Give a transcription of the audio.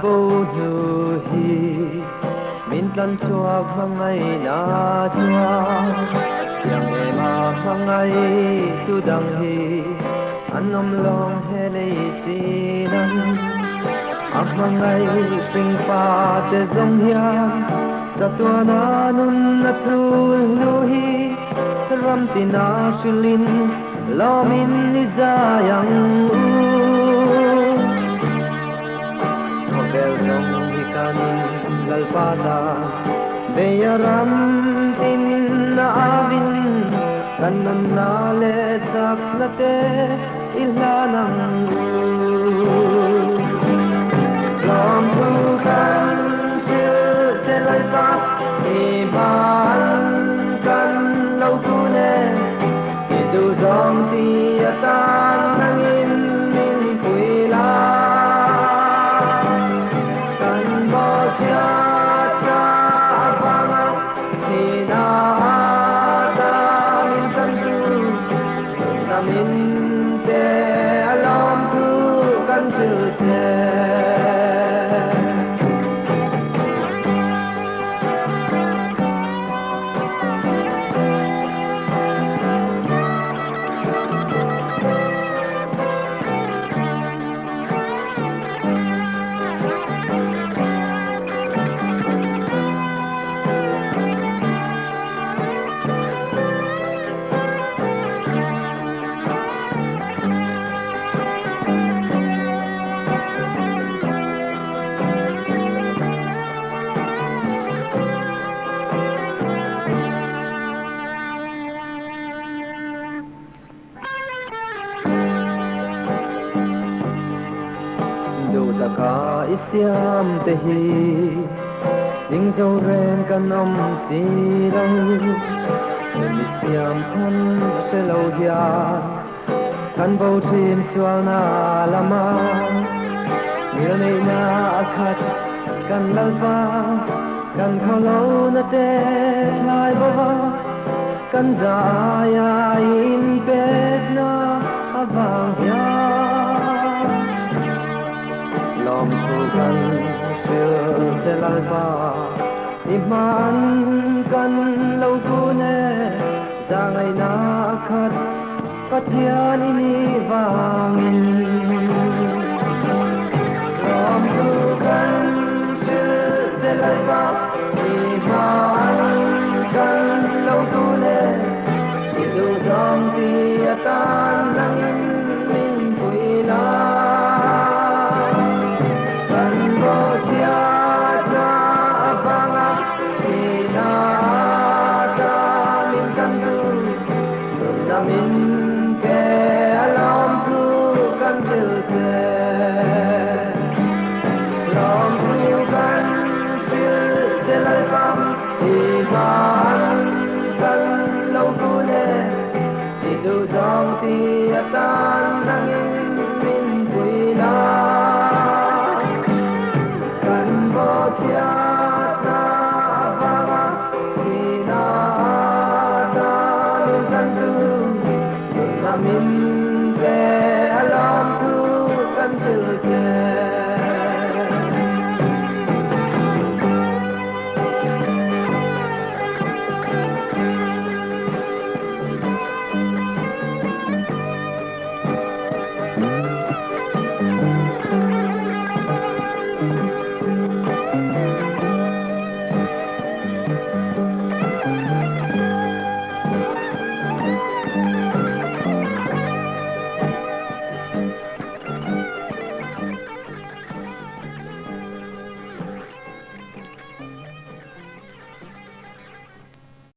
bo nu hi min tlan chuak mangai na chua yang e ma mangai tu dang hi anom long he lei tinan ak mangai ping pa te zong hiam ta tua na nun na thul nu hi ram tina shilin lo min ni za yang bel nong hikanin lalpata beyaram tin na avin kanan na le sak na te ilhanang lom tu kan sil te lai pa iban kan lau tu ne itu dom ti atan nangin min puila ka isiam te hi ding zo ren kanom si lang mi siam khan se lo hia kan bo tim chual na lama mil nei na akhat kan lalpa kan kholo na te lai bo kan za ya in pet na avang ya lom tu kan sil te lalpa iman kan lau tu ne dangai na khat pathian ini vangin lom tu kan sil te lalpa iman kan lau tu ne itu dom ti atan langin min puila